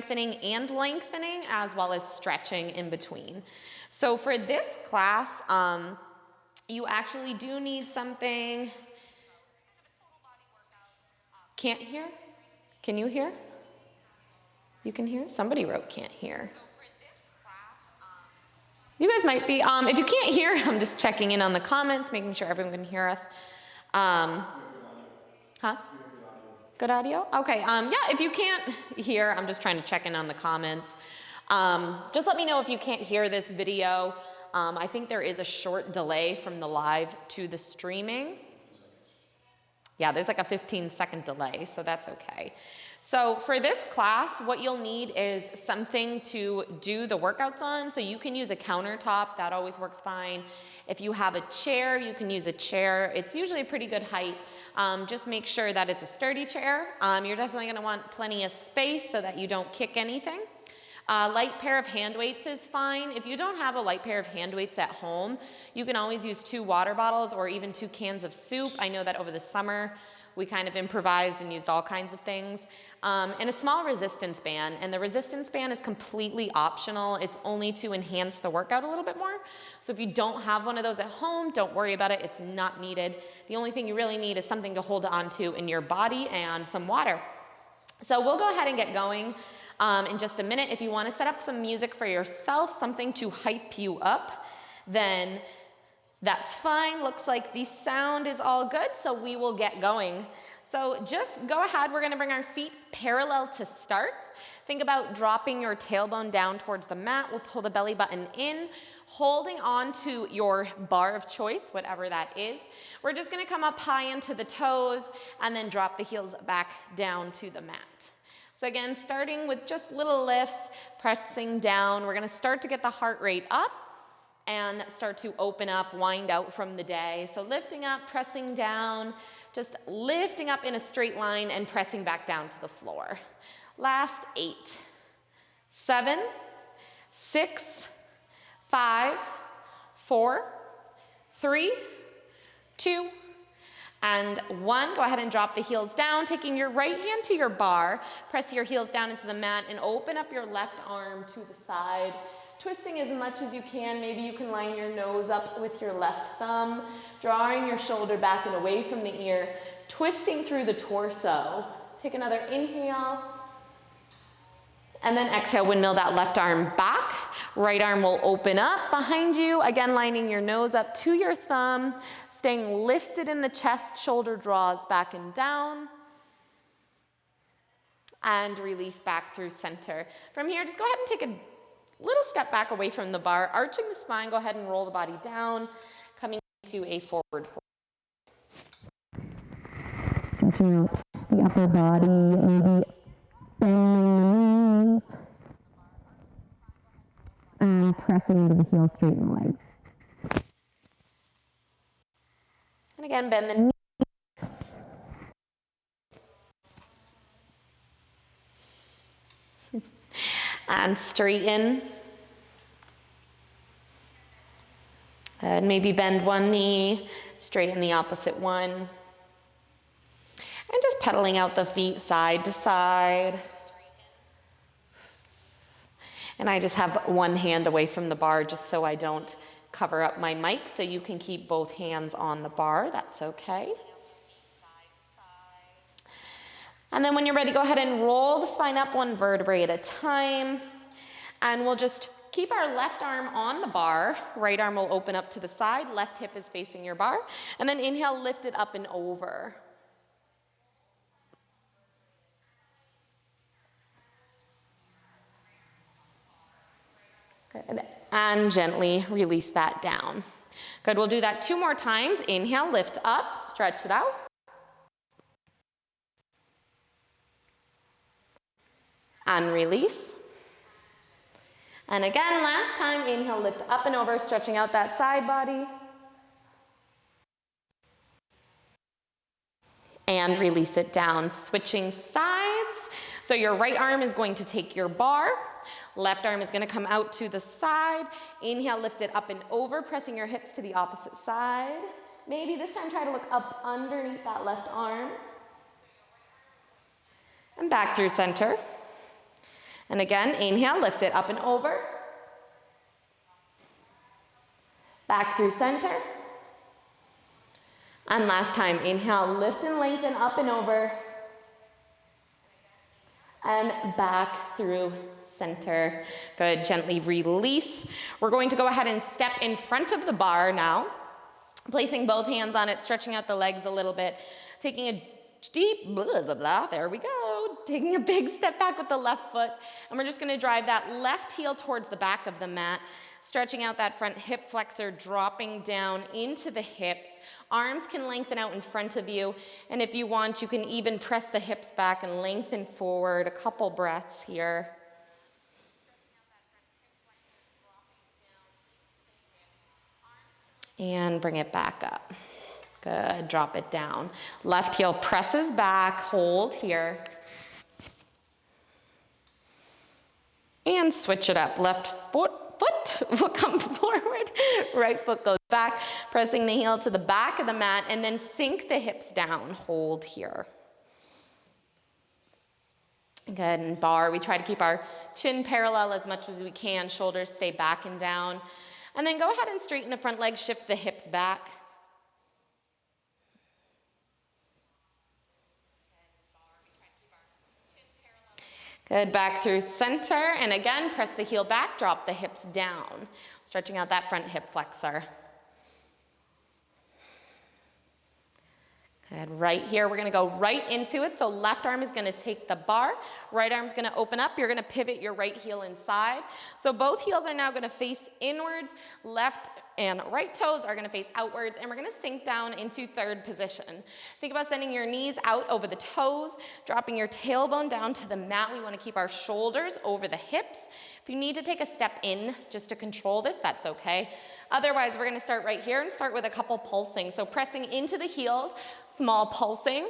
strengthening and lengthening, as well as stretching in between. So for this class, you actually do need something. Can't hear? Can you hear? You can hear? Somebody wrote can't hear. You guys might be. If you can't hear, I'm just checking in on the comments, making sure everyone can hear us. Good audio? Okay, yeah, if you can't hear, I'm just trying to check in on the comments. Just let me know if you can't hear this video. I think there is a short delay from the live to the streaming. Yeah, there's like a 15-second delay, so that's okay. So for this class, what you'll need is something to do the workouts on. So you can use a countertop, that always works fine. If you have a chair, you can use a chair. It's usually a pretty good height. Just make sure that it's a sturdy chair. You're definitely gonna want plenty of space so that you don't kick anything. Light pair of hand weights is fine. If you don't have a light pair of hand weights at home, you can always use 2 water bottles or even 2 cans of soup. I know that over the summer, we kind of improvised and used all kinds of things. And a small resistance band. And the resistance band is completely optional. It's only to enhance the workout a little bit more. So if you don't have one of those at home, don't worry about it. It's not needed. The only thing you really need is something to hold onto in your body and some water. So we'll go ahead and get going. In just a minute. If you want to set up some music for yourself, something to hype you up, then that's fine. Looks like the sound is all good, so we will get going. So just go ahead. We're going to bring our feet parallel to start. Think about dropping your tailbone down towards the mat. We'll pull the belly button in, holding on to your bar of choice, whatever that is. We're just going to come up high into the toes and then drop the heels back down to the mat. So again, starting with just little lifts, pressing down. We're gonna start to get the heart rate up and start to open up, wind out from the day. So lifting up, pressing down, just lifting up in a straight line and pressing back down to the floor. Last 8, 7, 6, 5, 4, 3, 2, and 1. Go ahead and drop the heels down, taking your right hand to your bar. Press your heels down into the mat and open up your left arm to the side, twisting as much as you can. Maybe you can line your nose up with your left thumb, drawing your shoulder back and away from the ear, twisting through the torso. Take another inhale, and then exhale, windmill that left arm back. Right arm will open up behind you. Again, lining your nose up to your thumb, staying lifted in the chest, shoulder draws back and down. And release back through center. From here, just go ahead and take a little step back away from the bar, arching the spine. Go ahead and roll the body down, coming to a forward fold. Stretching out the upper body, maybe bending the knees. And pressing into the heels, straighten the legs. And again, bend the knees. And straighten. And maybe bend one knee, straighten the opposite one. And just pedaling out the feet side to side. And I just have one hand away from the bar just so I don't cover up my mic, so you can keep both hands on the bar, that's okay. And then when you're ready, go ahead and roll the spine up 1 vertebrae at a time. And we'll just keep our left arm on the bar. Right arm will open up to the side, left hip is facing your bar. And then inhale, lift it up and over. Good. And gently release that down. Good, we'll do that 2 more times. Inhale, lift up, stretch it out. And release. And again, last time, inhale, lift up and over, stretching out that side body. And release it down, switching sides. So your right arm is going to take your bar. Left arm is going to come out to the side. Inhale, lift it up and over, pressing your hips to the opposite side. Maybe this time try to look up underneath that left arm. And back through center. And again, inhale, lift it up and over. Back through center. And last time, inhale, lift and lengthen up and over. And back through center. Good, gently release. We're going to go ahead and step in front of the bar now, placing both hands on it, stretching out the legs a little bit, taking a deep, blah, blah, blah, there we go, taking a big step back with the left foot, and we're just gonna drive that left heel towards the back of the mat, stretching out that front hip flexor, dropping down into the hips. Arms can lengthen out in front of you, and if you want, you can even press the hips back and lengthen forward. A couple breaths here. And bring it back up. Good, drop it down. Left heel presses back, hold here. And switch it up. Left foot will come forward, right foot goes back, pressing the heel to the back of the mat, and then sink the hips down, hold here. Good, and bar, we try to keep our chin parallel as much as we can, shoulders stay back and down. And then go ahead and straighten the front leg, shift the hips back. Good, back through center, and again, press the heel back, drop the hips down, stretching out that front hip flexor. Good, right here, we're gonna go right into it. So left arm is gonna take the bar, right arm's gonna open up, you're gonna pivot your right heel inside. So both heels are now gonna face inwards, left and right toes are gonna face outwards, and we're gonna sink down into third position. Think about sending your knees out over the toes, dropping your tailbone down to the mat. We wanna keep our shoulders over the hips. If you need to take a step in just to control this, that's okay. Otherwise, we're gonna start right here and start with a couple pulsing. So pressing into the heels, small pulsing.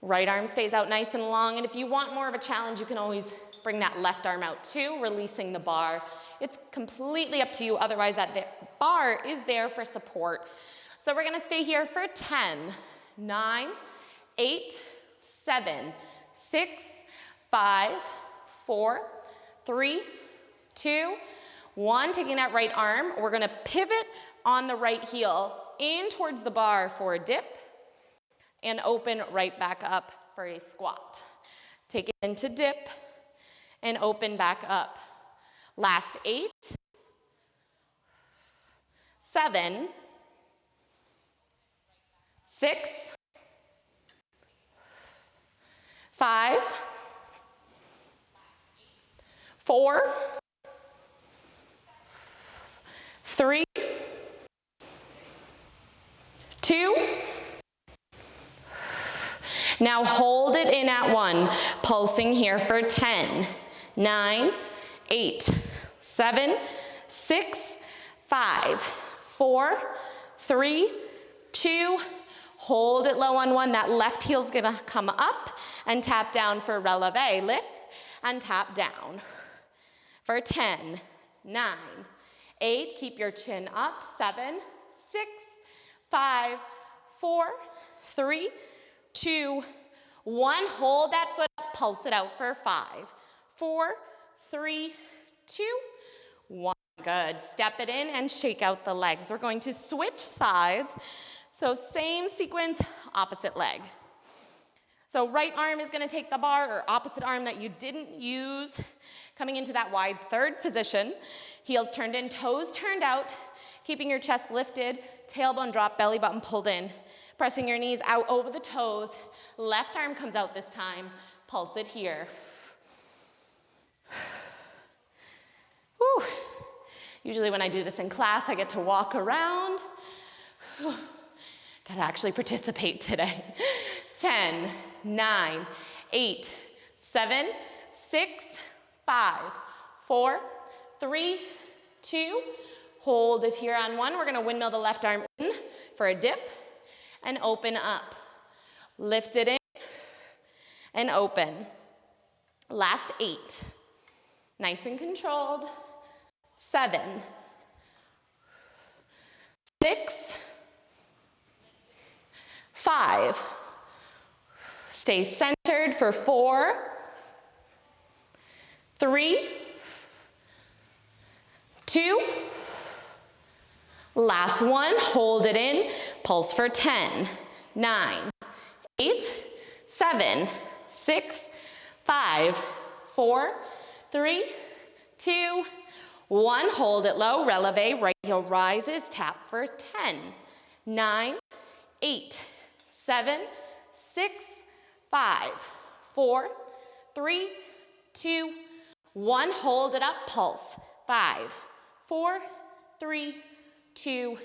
Right arm stays out nice and long, and if you want more of a challenge, you can always bring that left arm out too, releasing the bar. It's completely up to you, otherwise that bar is there for support. So we're gonna stay here for 10, 9, 8, 7, 6, 5, 4, 3, 2, 1, taking that right arm, we're gonna pivot on the right heel in towards the bar for a dip and open right back up for a squat. Take it into dip and open back up. Last 8, 7, 6, 5, 4, 3, 2, now hold it in at 1, pulsing here for 10, 9, 8, 7, 6, 5, 4, 3, 2, hold it low on 1. That left heel's gonna come up and tap down for releve. Lift and tap down. For 10, 9, 8, keep your chin up, 7, 6, 5, 4, 3, 2, 1. Hold that foot up, pulse it out for 5, 4, 3, 2, 1. Good. Step it in and shake out the legs. We're going to switch sides. So same sequence, opposite leg. So right arm is going to take the bar, or opposite arm that you didn't use, coming into that wide third position. Heels turned in, toes turned out, keeping your chest lifted, tailbone drop, belly button pulled in, pressing your knees out over the toes. Left arm comes out this time. Pulse it here. Whew. Usually when I do this in class, I get to walk around. Gotta actually participate today. 10, 9, 8, 7, 6, 5, 4, 3, 2, hold it here on 1. We're gonna windmill the left arm in for a dip and open up. Lift it in and open. Last 8. Nice and controlled. 7, 6, 5. Stay centered for 4, 3, 2, last one, hold it in, pulse for 10, 9, 8, 7, 6, 5, 4, 3, 2, 1, hold it low, releve, right heel rises, tap for 10, 9, 8, 7, 6, 5, 4, 3, 2, 1, hold it up, pulse, 5, 4, 3, 2,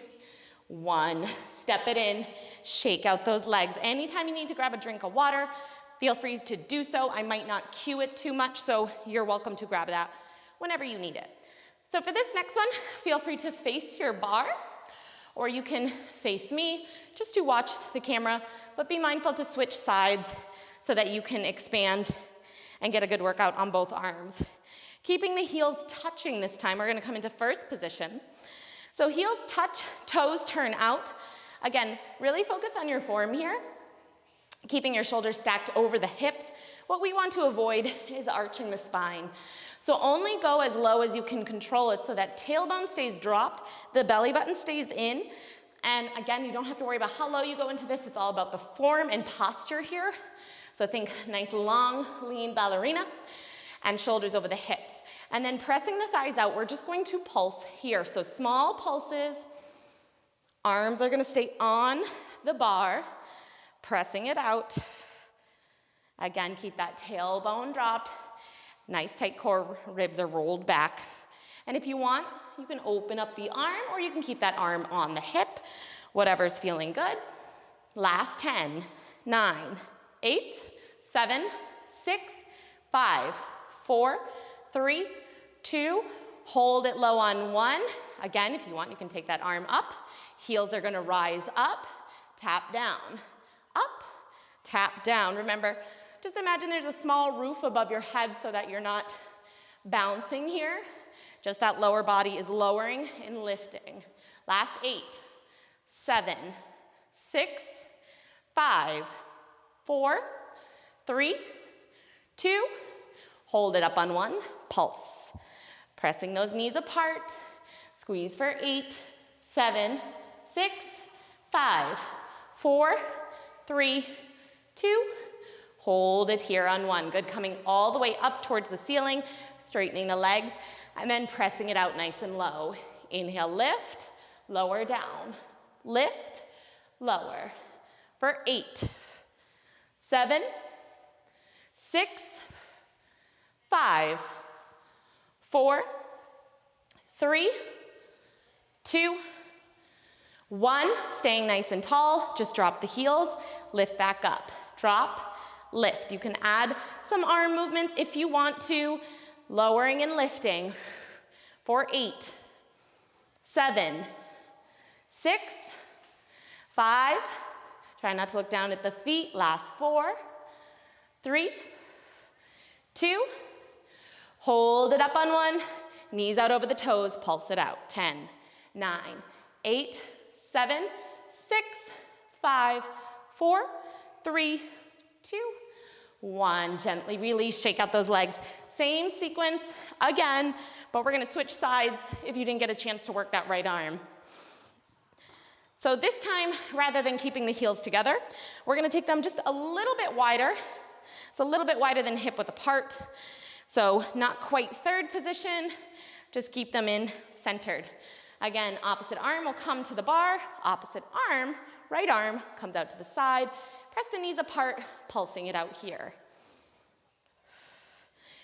1. Step it in, shake out those legs. Anytime you need to grab a drink of water, feel free to do so. I might not cue it too much, so you're welcome to grab that whenever you need it. So for this next one, feel free to face your bar, or you can face me just to watch the camera, but be mindful to switch sides so that you can expand and get a good workout on both arms. Keeping the heels touching this time, we're gonna come into first position. So heels touch, toes turn out. Again, really focus on your form here, keeping your shoulders stacked over the hips. What we want to avoid is arching the spine. So only go as low as you can control it so that tailbone stays dropped, the belly button stays in, and again, you don't have to worry about how low you go into this. It's all about the form and posture here. So think nice, long, lean ballerina, and shoulders over the hips. And then pressing the thighs out, we're just going to pulse here. So small pulses, arms are gonna stay on the bar, pressing it out. Again, keep that tailbone dropped. Nice tight core, ribs are rolled back. And if you want, you can open up the arm or you can keep that arm on the hip, whatever's feeling good. Last 10, 9, 8, 7, 6, 5, 4, 3, 2, hold it low on 1. Again, if you want, you can take that arm up. Heels are gonna rise up, tap down, up, tap down. Remember, just imagine there's a small roof above your head so that you're not bouncing here. Just that lower body is lowering and lifting. Last 8, 7, 6, 5, 4, 3, 2, hold it up on 1, pulse. Pressing those knees apart, squeeze for 8, 7, 6, 5, 4, 3, 2, hold it here on 1. Good, coming all the way up towards the ceiling, straightening the legs, and then pressing it out nice and low. Inhale, lift, lower down, lift, lower. For 8, 7, 6, 5, 4, 3, 2, 1. Staying nice and tall, just drop the heels, lift back up, drop, lift. You can add some arm movements if you want to, lowering and lifting. For 8, 7, 6, 5, try not to look down at the feet, last 4, 3, 2, hold it up on 1, knees out over the toes, pulse it out, 10, 9, 8, 7, 6, 5, 4, 3, 2, 1. Gently release, shake out those legs. Same sequence again, but we're gonna switch sides if you didn't get a chance to work that right arm. So this time, rather than keeping the heels together, we're gonna take them just a little bit wider. It's a little bit wider than hip width apart. So not quite third position, just keep them in centered. Again, opposite arm will come to the bar, opposite arm, right arm comes out to the side. Press the knees apart, pulsing it out here.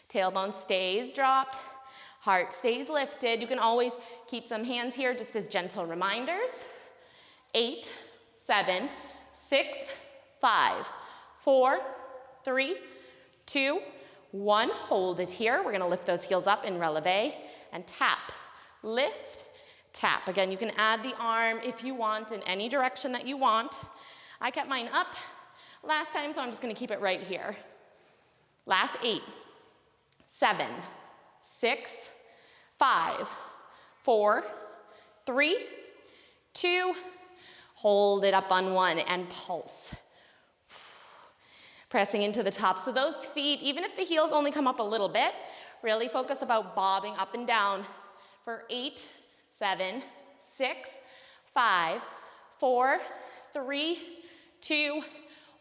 Tailbone stays dropped, heart stays lifted. You can always keep some hands here just as gentle reminders. 8, 7, 6, 5, 4, 3, 2, 1. Hold it here. We're gonna lift those heels up in releve and tap, lift, tap. Again, you can add the arm if you want in any direction that you want. I kept mine up last time, so I'm just gonna keep it right here. Last 8, 7, 6, 5, 4, 3, 2, hold it up on 1 and pulse. Pressing into the tops of those feet, even if the heels only come up a little bit, Really focus about bobbing up and down for 8, 7, 6, 5, 4, 3, 2,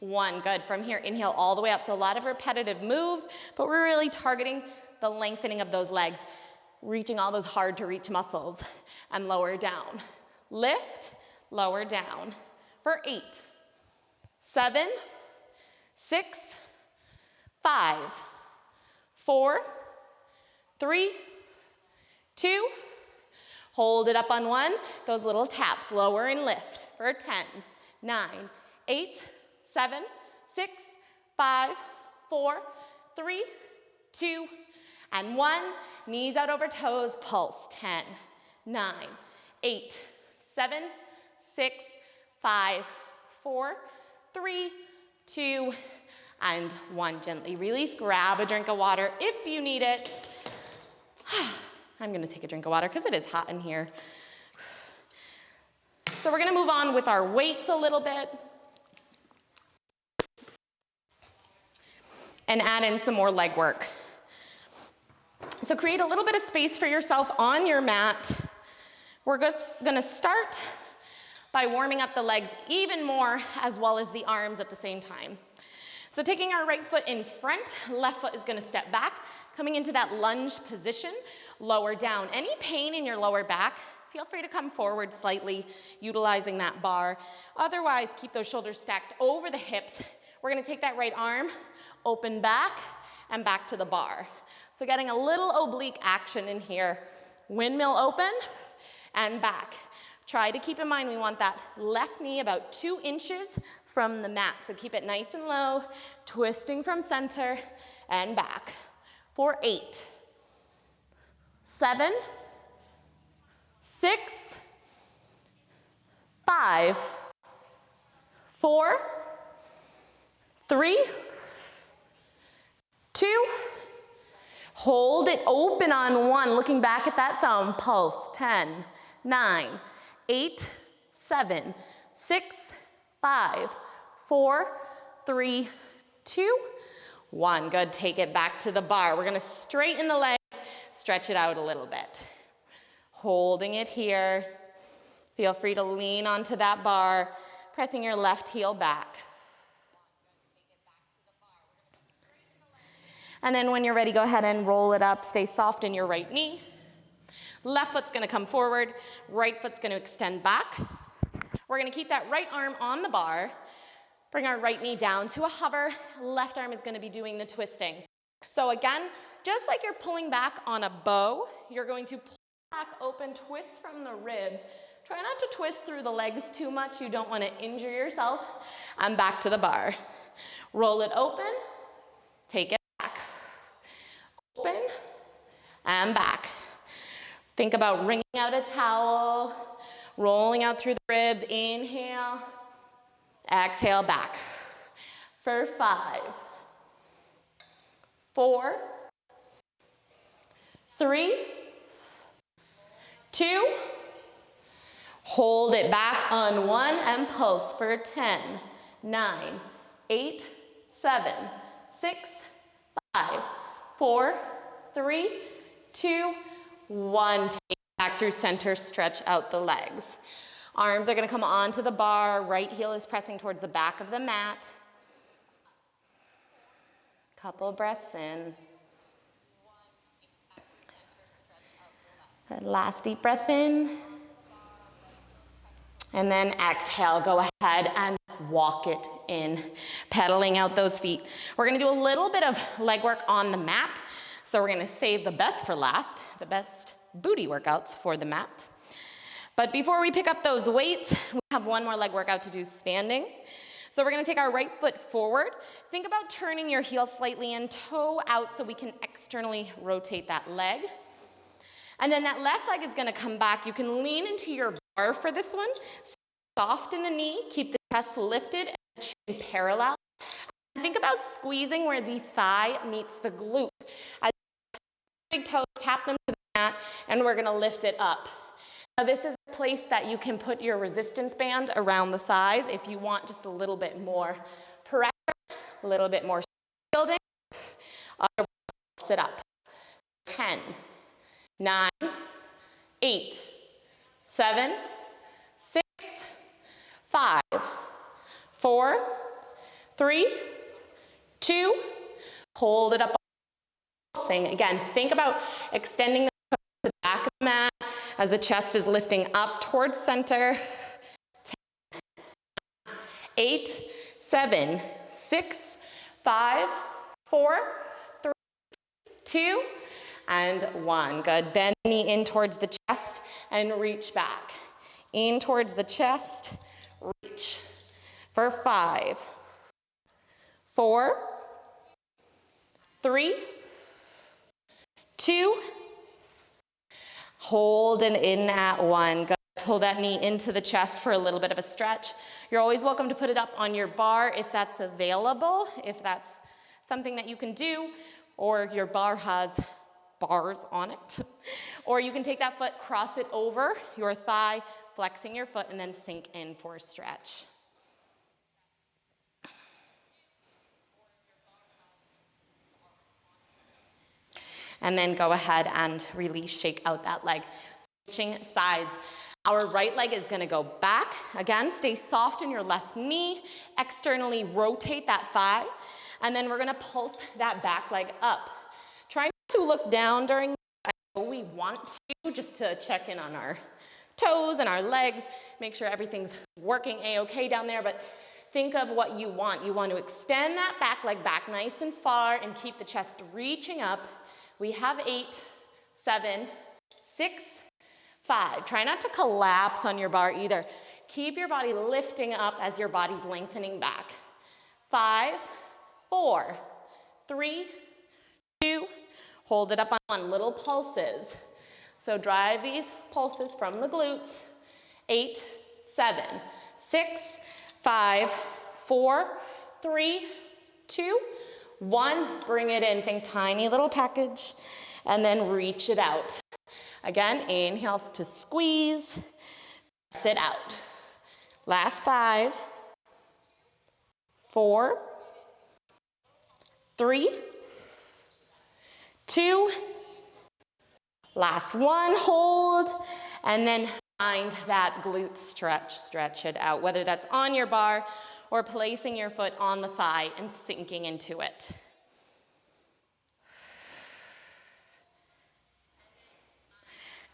1. Good. From here, inhale all the way up. So a lot of repetitive moves, but we're really targeting the lengthening of those legs, reaching all those hard to reach muscles, and lower down. Lift, lower down for 8, 7, 6, 5, 4, 3, 2, hold it up on 1. Those little taps, lower and lift for 10, 9, 8, 7, 6, 5, 4, 3, 2, and 1. Knees out over toes, pulse. 10, 9, 8, 7, 6, 5, 4, 3, 2, and 1. Gently release. Grab a drink of water if you need it. I'm going to take a drink of water because it is hot in here. So we're going to move on with our weights a little bit and add in some more leg work. So create a little bit of space for yourself on your mat. We're just going to start by warming up the legs even more, as well as the arms at the same time. So taking our right foot in front, left foot is going to step back, coming into that lunge position, lower down. Any pain in your lower back, feel free to come forward slightly, utilizing that bar. Otherwise, keep those shoulders stacked over the hips. We're going to take that right arm, open back, and back to the bar. So getting a little oblique action in here. Windmill open and back. Try to keep in mind we want that left knee about 2 inches from the mat. So keep it nice and low, twisting from center and back. For 8, 7, 6, 5, 4, 3, 2, hold it open on 1, looking back at that thumb, pulse. 10, 9, 8, 7, 6, 5, 4, 3, 2, 1. Good. Take it back to the bar. We're going to straighten the legs, stretch it out a little bit. Holding it here. Feel free to lean onto that bar, pressing your left heel back. And then when you're ready, go ahead and roll it up. Stay soft in your right knee. Left foot's going to come forward. Right foot's going to extend back. We're going to keep that right arm on the bar. Bring our right knee down to a hover. Left arm is going to be doing the twisting. So again, just like you're pulling back on a bow, you're going to pull back, open, twist from the ribs. Try not to twist through the legs too much. You don't want to injure yourself. And back to the bar. Roll it open. Take it back. Open and back. Think about wringing out a towel, rolling out through the ribs. Inhale. Exhale back. For 5, 4, 3, 2, hold it back on 1 and pulse for 10, 9, 8, 7, 6, 5, 4, 3, 2, 1. Take it back through center, stretch out the legs. Arms are going to come onto the bar. Right heel is pressing towards the back of the mat. Couple breaths in. Good. Last deep breath in. And then exhale. Go ahead and walk it in, pedaling out those feet. We're going to do a little bit of leg work on the mat. So we're going to save the best for last, the best booty workouts for the mat. But before we pick up those weights, we have one more leg workout to do standing. So we're going to take our right foot forward. Think about turning your heel slightly and toe out so we can externally rotate that leg. And then that left leg is going to come back. You can lean into your bar for this one. Soft in the knee. Keep the chest lifted and the chin parallel. And think about squeezing where the thigh meets the glute. As big toes, tap them to the mat, and we're going to lift it up. Now this is a place that you can put your resistance band around the thighs if you want just a little bit more pressure, a little bit more shielding. Otherwise, sit up. 10, 9, 8, 7, 6, 5, 4, 3, 2, hold it up. Again, think about extending the back of the mat as the chest is lifting up towards center. 10, 8, 7, 6, 5, 4, 3, 2, and 1. Good. Bend the knee in towards the chest and reach back. In towards the chest, reach. For 5, 4, 3, 2, hold and in at 1. Good. Pull that knee into the chest for a little bit of a stretch. You're always welcome to put it up on your bar if that's available, if that's something that you can do, or your bar has bars on it. Or you can take that foot, cross it over your thigh, flexing your foot, and then sink in for a stretch. And then go ahead and release, shake out that leg. Switching sides. Our right leg is gonna go back. Again, stay soft in your left knee. Externally rotate that thigh. And then we're gonna pulse that back leg up. Try not to look down during, I know we want to, just to check in on our toes and our legs, make sure everything's working a-okay down there, but think of what you want. You want to extend that back leg back nice and far and keep the chest reaching up. We have 8, 7, 6, 5. Try not to collapse on your bar either. Keep your body lifting up as your body's lengthening back. 5, 4, 3, 2, hold it up on 1. Little pulses. So drive these pulses from the glutes. 8, 7, 6, 5, 4, 3, 2, 1. Bring it in. Think tiny little package. And then reach it out. Again, inhales to squeeze. Sit out. Last 5, 4, 3, 2, last 1, hold, and then find that glute stretch, stretch it out, whether that's on your bar or placing your foot on the thigh and sinking into it.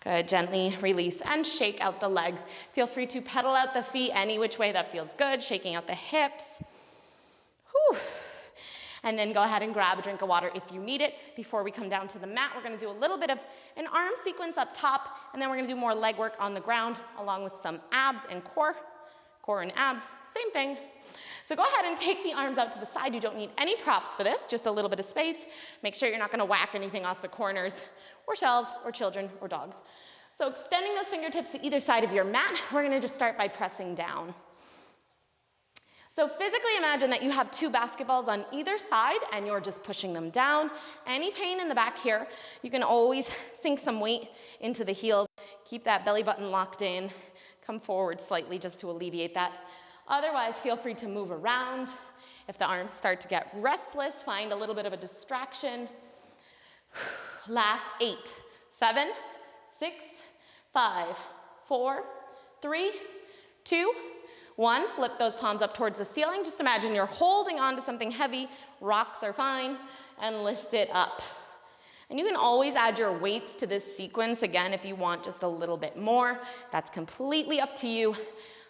Good, gently release and shake out the legs. Feel free to pedal out the feet any which way that feels good, shaking out the hips. Whew. And then go ahead and grab a drink of water if you need it. Before we come down to the mat, we're gonna do a little bit of an arm sequence up top, and then we're gonna do more leg work on the ground, along with some abs and core and abs, same thing. So go ahead and take the arms out to the side. You don't need any props for this, just a little bit of space. Make sure you're not gonna whack anything off the corners, or shelves, or children, or dogs. So extending those fingertips to either side of your mat, we're gonna just start by pressing down. So physically imagine that you have 2 basketballs on either side and you're just pushing them down. Any pain in the back here, you can always sink some weight into the heels. Keep that belly button locked in. Come forward slightly just to alleviate that. Otherwise, feel free to move around. If the arms start to get restless, find a little bit of a distraction. Last 8, 7, 6, 5, 4, 3, 2, 1, flip those palms up towards the ceiling. Just imagine you're holding on to something heavy, rocks are fine, and lift it up. And you can always add your weights to this sequence again if you want just a little bit more. That's completely up to you.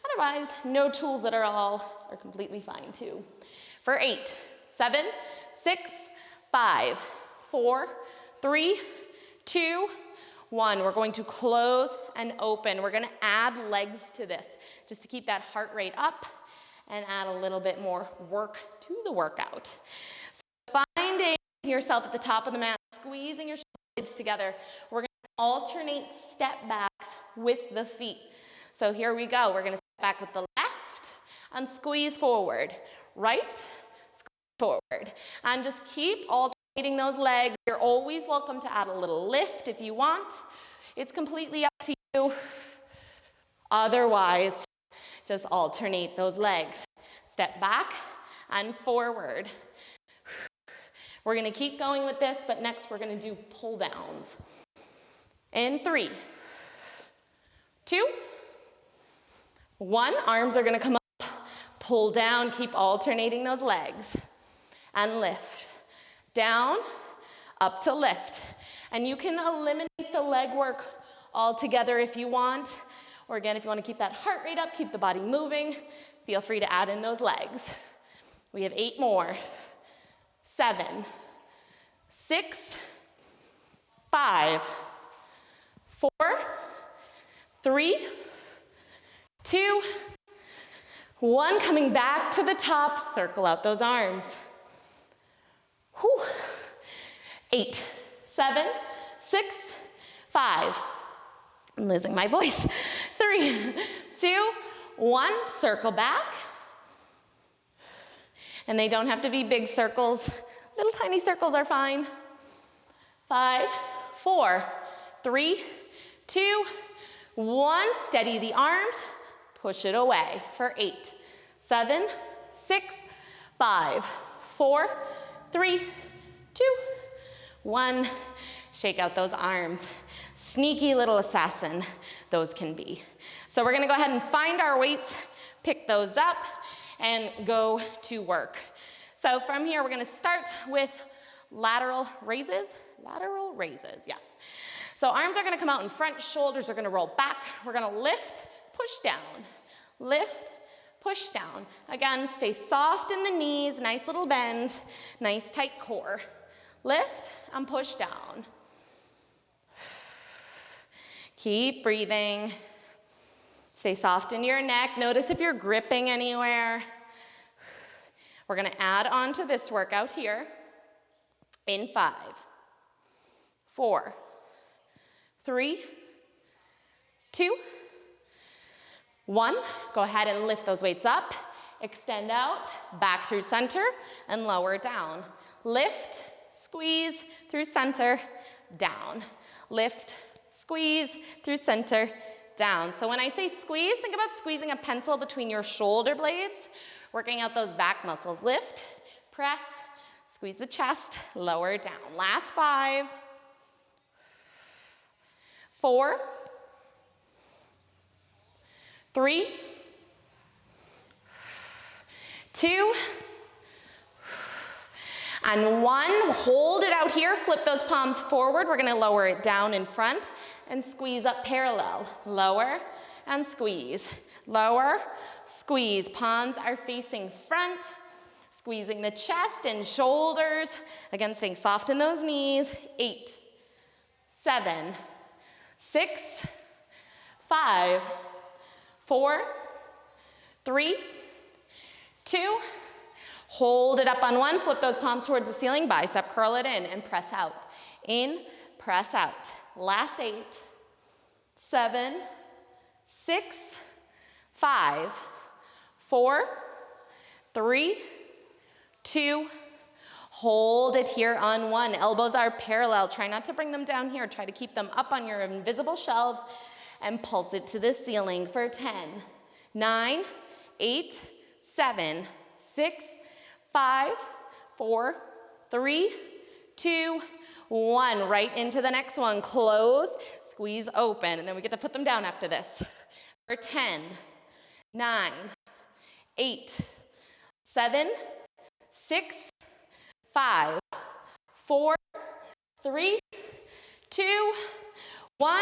Otherwise, no tools at all are completely fine too. For 8, 7, 6, 5, 4, 3, 2, 1. We're going to close and open. We're gonna add legs to this just to keep that heart rate up and add a little bit more work to the workout. So finding yourself at the top of the mat, squeezing your shoulders together. We're gonna alternate step backs with the feet. So here we go. We're gonna step back with the left and squeeze forward. Right, squeeze forward. And just keep alternating those legs. You're always welcome to add a little lift if you want. It's completely up to you. Otherwise, just alternate those legs. Step back and forward. We're gonna keep going with this, but next we're gonna do pull downs. In 3, 2, 1. Arms are gonna come up, pull down, keep alternating those legs. And lift. Down, up to lift. And you can eliminate the leg work altogether if you want. Or again, if you want to keep that heart rate up, keep the body moving, feel free to add in those legs. We have 8 more. 7, 6, 5, 4, 3, 2, 1. Coming back to the top, circle out those arms. Whew. 8, 7, 6, 5. I'm losing my voice. 3, 2, 1. Circle back. And they don't have to be big circles. Little tiny circles are fine. 5, 4, 3, 2, 1. Steady the arms. Push it away for 8, 7, 6, 5, 4, 3, 2, 1. Shake out those arms. Sneaky little assassin those can be. So we're gonna go ahead and find our weights, pick those up, and go to work. So from here, we're gonna start with lateral raises. Lateral raises, yes. So arms are gonna come out in front, shoulders are gonna roll back. We're gonna lift, push down. Lift, push down. Again, stay soft in the knees, nice little bend, nice tight core. Lift and push down. Keep breathing. Stay soft in your neck. Notice if you're gripping anywhere. We're gonna add on to this workout here in 5, 4, 3, 2, 1. Go ahead and lift those weights up. Extend out, back through center, and lower down. Lift, squeeze through center, down. Lift, squeeze through center, down. So when I say squeeze, think about squeezing a pencil between your shoulder blades, working out those back muscles. Lift, press, squeeze the chest, lower down. Last 5, 4, 3, 2, and 1. Hold it out here, flip those palms forward. We're gonna lower it down in front and squeeze up parallel. Lower and squeeze. Lower, squeeze. Palms are facing front, squeezing the chest and shoulders. Again, staying soft in those knees. 8, 7, 6, 5, 4, 3, 2, hold it up on 1, flip those palms towards the ceiling, bicep curl it in, and press out. In, press out. Last 8, 7, 6, 5, 4, 3, 2, hold it here on 1. Elbows are parallel. Try not to bring them down here. Try to keep them up on your invisible shelves and pulse it to the ceiling for 10, 9, 8, 7, 6, 5, 4, 3, 2, 1. Right into the next one. Close, squeeze open, and then we get to put them down after this. For 10, 9, 8, 7, 6, 5, 4, 3, 2, 1,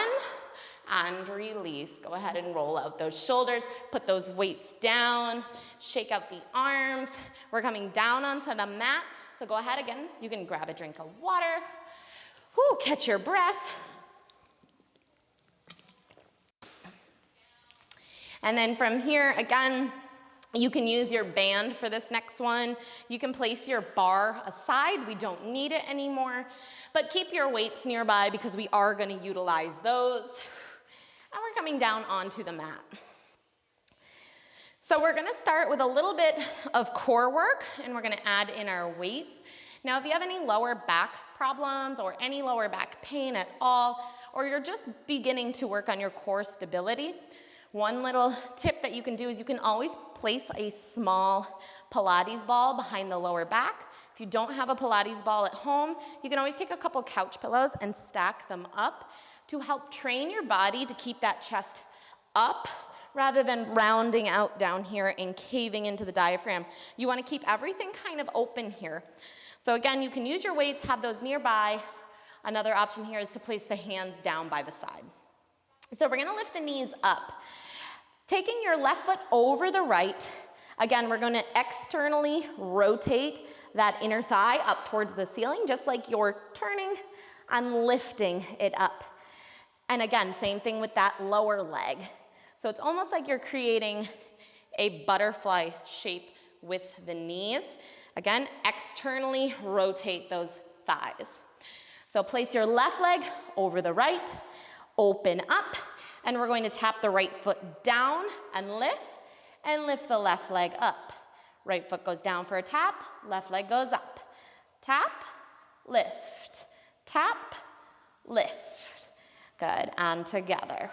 and release. Go ahead and roll out those shoulders, put those weights down, shake out the arms. We're coming down onto the mat, so go ahead again. You can grab a drink of water. Whew, catch your breath. And then from here, again, you can use your band for this next one. You can place your bar aside. We don't need it anymore, but keep your weights nearby because we are gonna utilize those. And we're coming down onto the mat. So we're gonna start with a little bit of core work, and we're gonna add in our weights. Now, if you have any lower back problems or any lower back pain at all, or you're just beginning to work on your core stability, one little tip that you can do is you can always place a small Pilates ball behind the lower back If you don't have a Pilates ball at home, you can always take a couple couch pillows and stack them up to help train your body to keep that chest up rather than rounding out down here and caving into the diaphragm. You want to keep everything kind of open here. So again, you can use your weights, have those nearby. Another option here is to place the hands down by the side. So we're gonna lift the knees up. Taking your left foot over the right, again, we're gonna externally rotate that inner thigh up towards the ceiling, just like you're turning and lifting it up. And again, same thing with that lower leg. So it's almost like you're creating a butterfly shape with the knees. Again, externally rotate those thighs. So place your left leg over the right, open up, and we're going to tap the right foot down and lift the left leg up. Right foot goes down for a tap, left leg goes up. Tap, lift, tap, lift. Good, and together.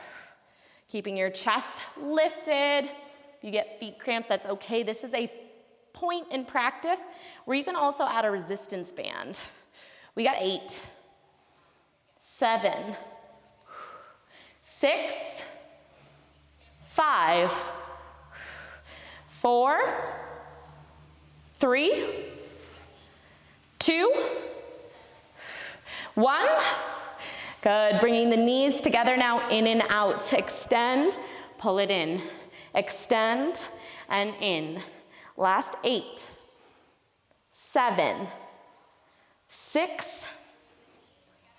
Keeping your chest lifted. If you get feet cramps, that's okay. This is a point in practice where you can also add a resistance band. We got 8, 7, 6, 5, 4, 3, 2, 1. Good, bringing the knees together now, in and out. Extend, pull it in. Extend and in. Last 8, 7, 6,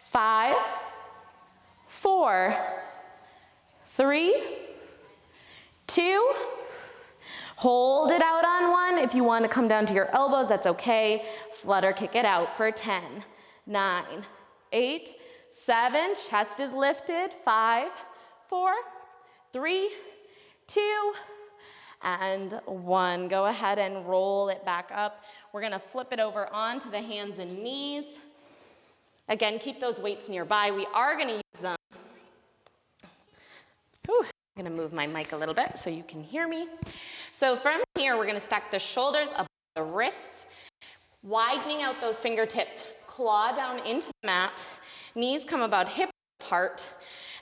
5, 4, 3, 2, hold it out on 1. If you want to come down to your elbows, that's okay. Flutter, kick it out for 10, 9, 8, 7, chest is lifted, 5, 4, 3, 2, and 1. Go ahead and roll it back up. We're gonna flip it over onto the hands and knees. Again, keep those weights nearby. We are gonna use them. Whew. I'm gonna move my mic a little bit so you can hear me. So from here, we're gonna stack the shoulders above the wrists, widening out those fingertips, claw down into the mat, knees come about hip apart,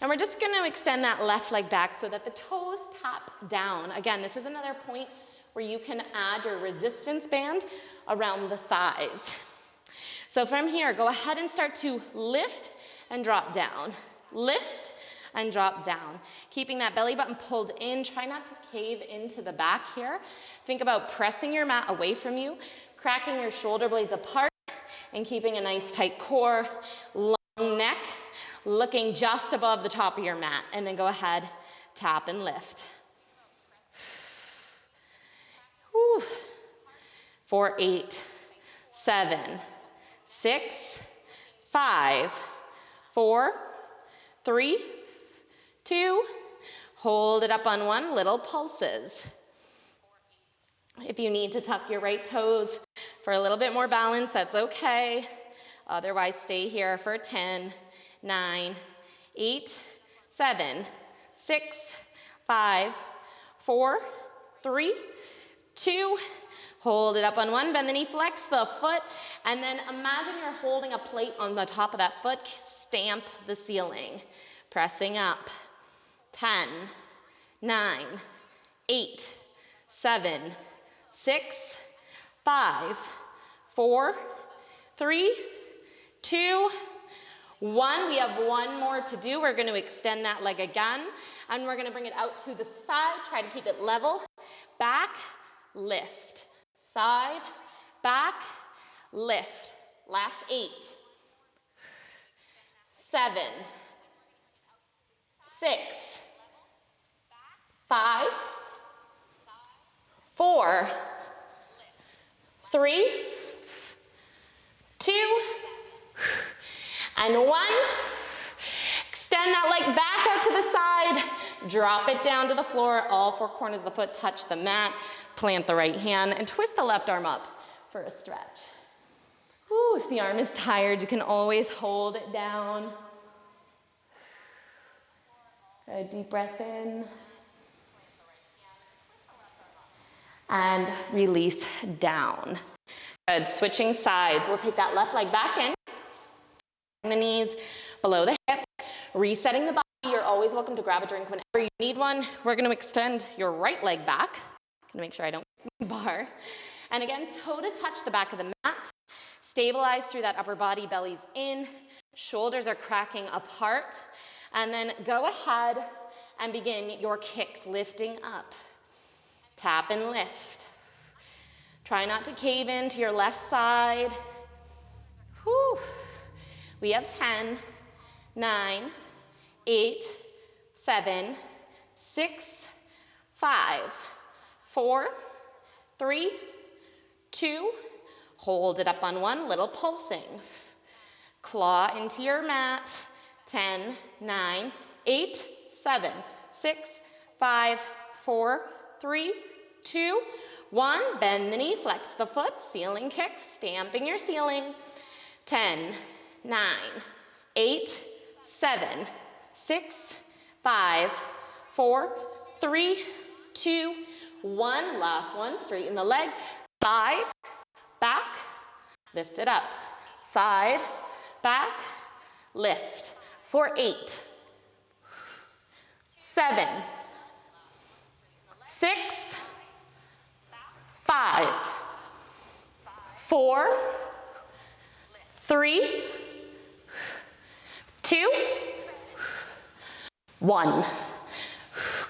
and we're just gonna extend that left leg back so that the toes tap down. Again, this is another point where you can add your resistance band around the thighs. So from here, go ahead and start to lift and drop down. Lift and drop down. Keeping that belly button pulled in. Try not to cave into the back here. Think about pressing your mat away from you, cracking your shoulder blades apart, and keeping a nice tight core, long neck, looking just above the top of your mat. And then go ahead, tap and lift. Whew. 4, 8, 7, 6, 5, 4, 3, 2, hold it up on 1, little pulses. If you need to tuck your right toes for a little bit more balance, that's okay. Otherwise, stay here for 10, 9, 8, 7, 6, 5, 4, 3, 2, hold it up on 1, bend the knee, flex the foot, and then imagine you're holding a plate on the top of that foot, stamp the ceiling, pressing up. 10, 9, 8, 7, 6, 5, 4, 3, 2, 1. We have one more to do. We're going to extend that leg again, and we're going to bring it out to the side. Try to keep it level. Back, lift. Side, back, lift. Last 8, 7, 6, 5, 4, 3, 2, and 1. Extend that leg back out to the side. Drop it down to the floor. All 4 corners of the foot touch the mat. Plant the right hand and twist the left arm up for a stretch. Ooh, if the arm is tired, you can always hold it down. A deep breath in. And release down. Good, switching sides. We'll take that left leg back in. The knees below the hips, resetting the body. You're always welcome to grab a drink whenever you need one. We're gonna extend your right leg back. Gonna make sure I don't bar. And again, toe to touch the back of the mat. Stabilize through that upper body, belly's in. Shoulders are cracking apart. And then go ahead and begin your kicks, lifting up. Tap and lift. Try not to cave into your left side. Whew. We have 10, 9, 8, 7, 6, 5, 4, 3, 2, hold it up on one, little pulsing. Claw into your mat. 10, 9, 8, 7, 6, 5, 4, 3, 2, 1. Bend the knee, flex the foot, ceiling kick, stamping your ceiling. 10, 9, 8, 7, 6, 5, 4, 3, 2, 1. Last one, straighten the leg. Side, back, lift it up. Side, back, lift. For 8, 7, 6, 5, 4, 3, 2, 1.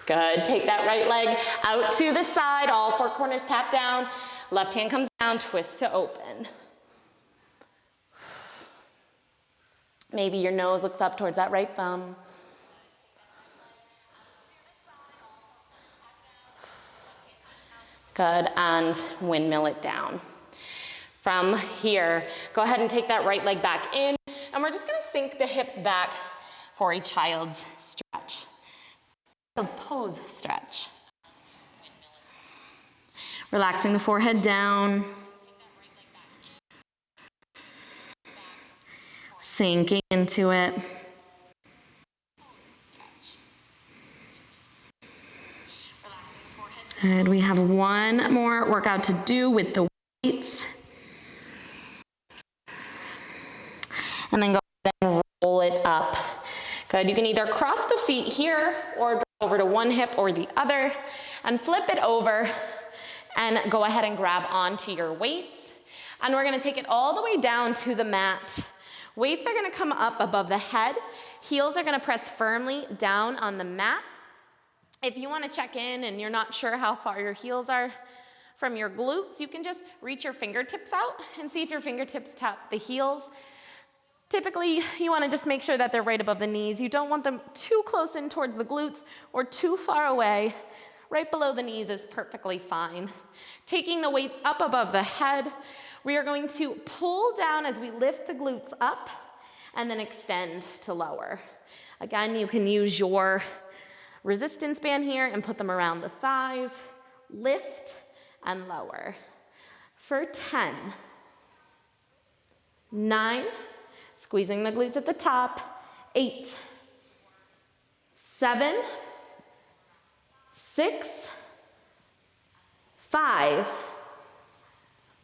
Good, take that right leg out to the side, all four corners tap down, left hand comes down, twist to open. Maybe your nose looks up towards that right thumb. Good, and windmill it down. From here, go ahead and take that right leg back in, and we're just gonna sink the hips back for a child's stretch. Child's pose stretch. Relaxing the forehead down. Sinking into it. Good, we have one more workout to do with the weights. And then go ahead and roll it up. Good, you can either cross the feet here or drop over to one hip or the other and flip it over and go ahead and grab onto your weights. And we're gonna take it all the way down to the mat. Weights are gonna come up above the head. Heels are gonna press firmly down on the mat. If you wanna check in and you're not sure how far your heels are from your glutes, you can just reach your fingertips out and see if your fingertips tap the heels. Typically, you wanna just make sure that they're right above the knees. You don't want them too close in towards the glutes or too far away. Right below the knees is perfectly fine. Taking the weights up above the head, we are going to pull down as we lift the glutes up and then extend to lower. Again, you can use your resistance band here and put them around the thighs, lift and lower. For 10, 9, squeezing the glutes at the top, 8, 7, 6, 5,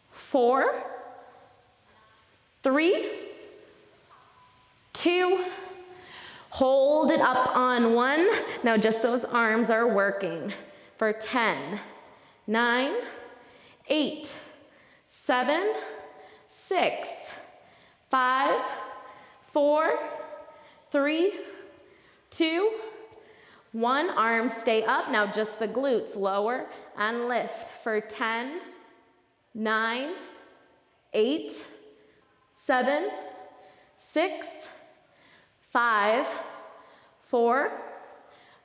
4, 3, 2, hold it up on one. Now just those arms are working. For 10, 9, 8, 7, 6, 5, 4, 3, 2, 1. Arms stay up. Now just the glutes, lower and lift. For 10, 9, 8, 7, 6, 5, 4,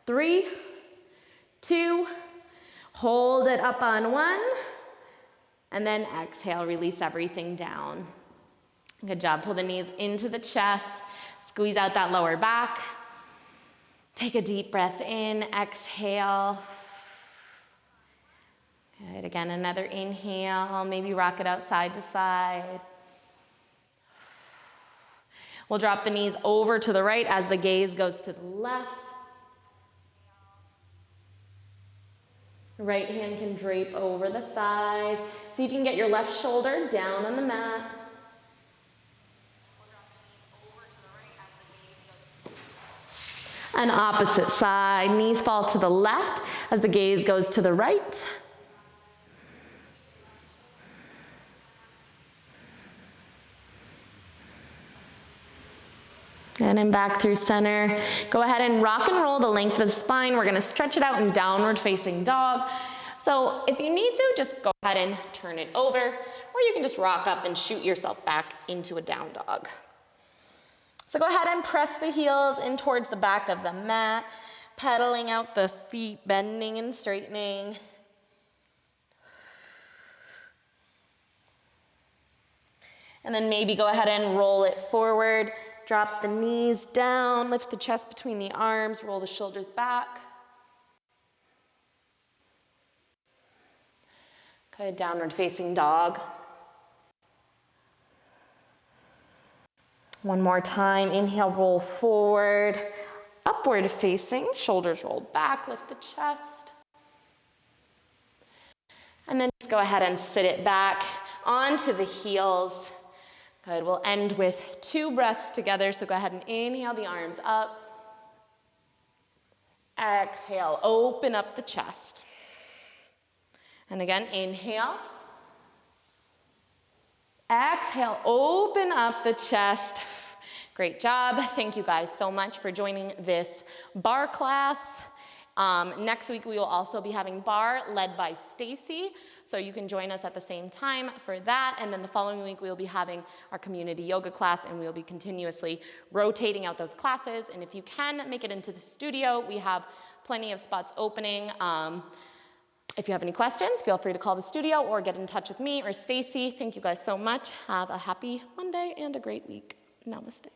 3, 2, hold it up on one, and then exhale, release everything down. Good job, pull the knees into the chest, squeeze out that lower back. Take a deep breath in, exhale. Good, again, another inhale, maybe rock it out side to side. We'll drop the knees over to the right as the gaze goes to the left. Right hand can drape over the thighs. See if you can get your left shoulder down on the mat. And opposite side, knees fall to the left as the gaze goes to the right. And then back through center. Go ahead and rock and roll the length of the spine. We're gonna stretch it out in downward facing dog. So if you need to, just go ahead and turn it over, or you can just rock up and shoot yourself back into a down dog. So go ahead and press the heels in towards the back of the mat, pedaling out the feet, bending and straightening. And then maybe go ahead and roll it forward. Drop the knees down, lift the chest between the arms, roll the shoulders back. Good, downward facing dog. One more time, inhale, roll forward, upward facing, shoulders roll back, lift the chest. And then just go ahead and sit it back onto the heels. Good, we'll end with 2 breaths together, so go ahead and inhale the arms up. Exhale, open up the chest. And again, inhale. Exhale, open up the chest. Great job. Thank you guys so much for joining this barre class. Next week we will also be having barre led by Stacy, so you can join us at the same time for that. And then the following week we will be having our community yoga class, and we'll be continuously rotating out those classes. And if you can make it into the studio, we have plenty of spots opening. If you have any questions, feel free to call the studio or get in touch with me or Stacy. Thank you guys so much. Have a happy Monday and a great week. Namaste.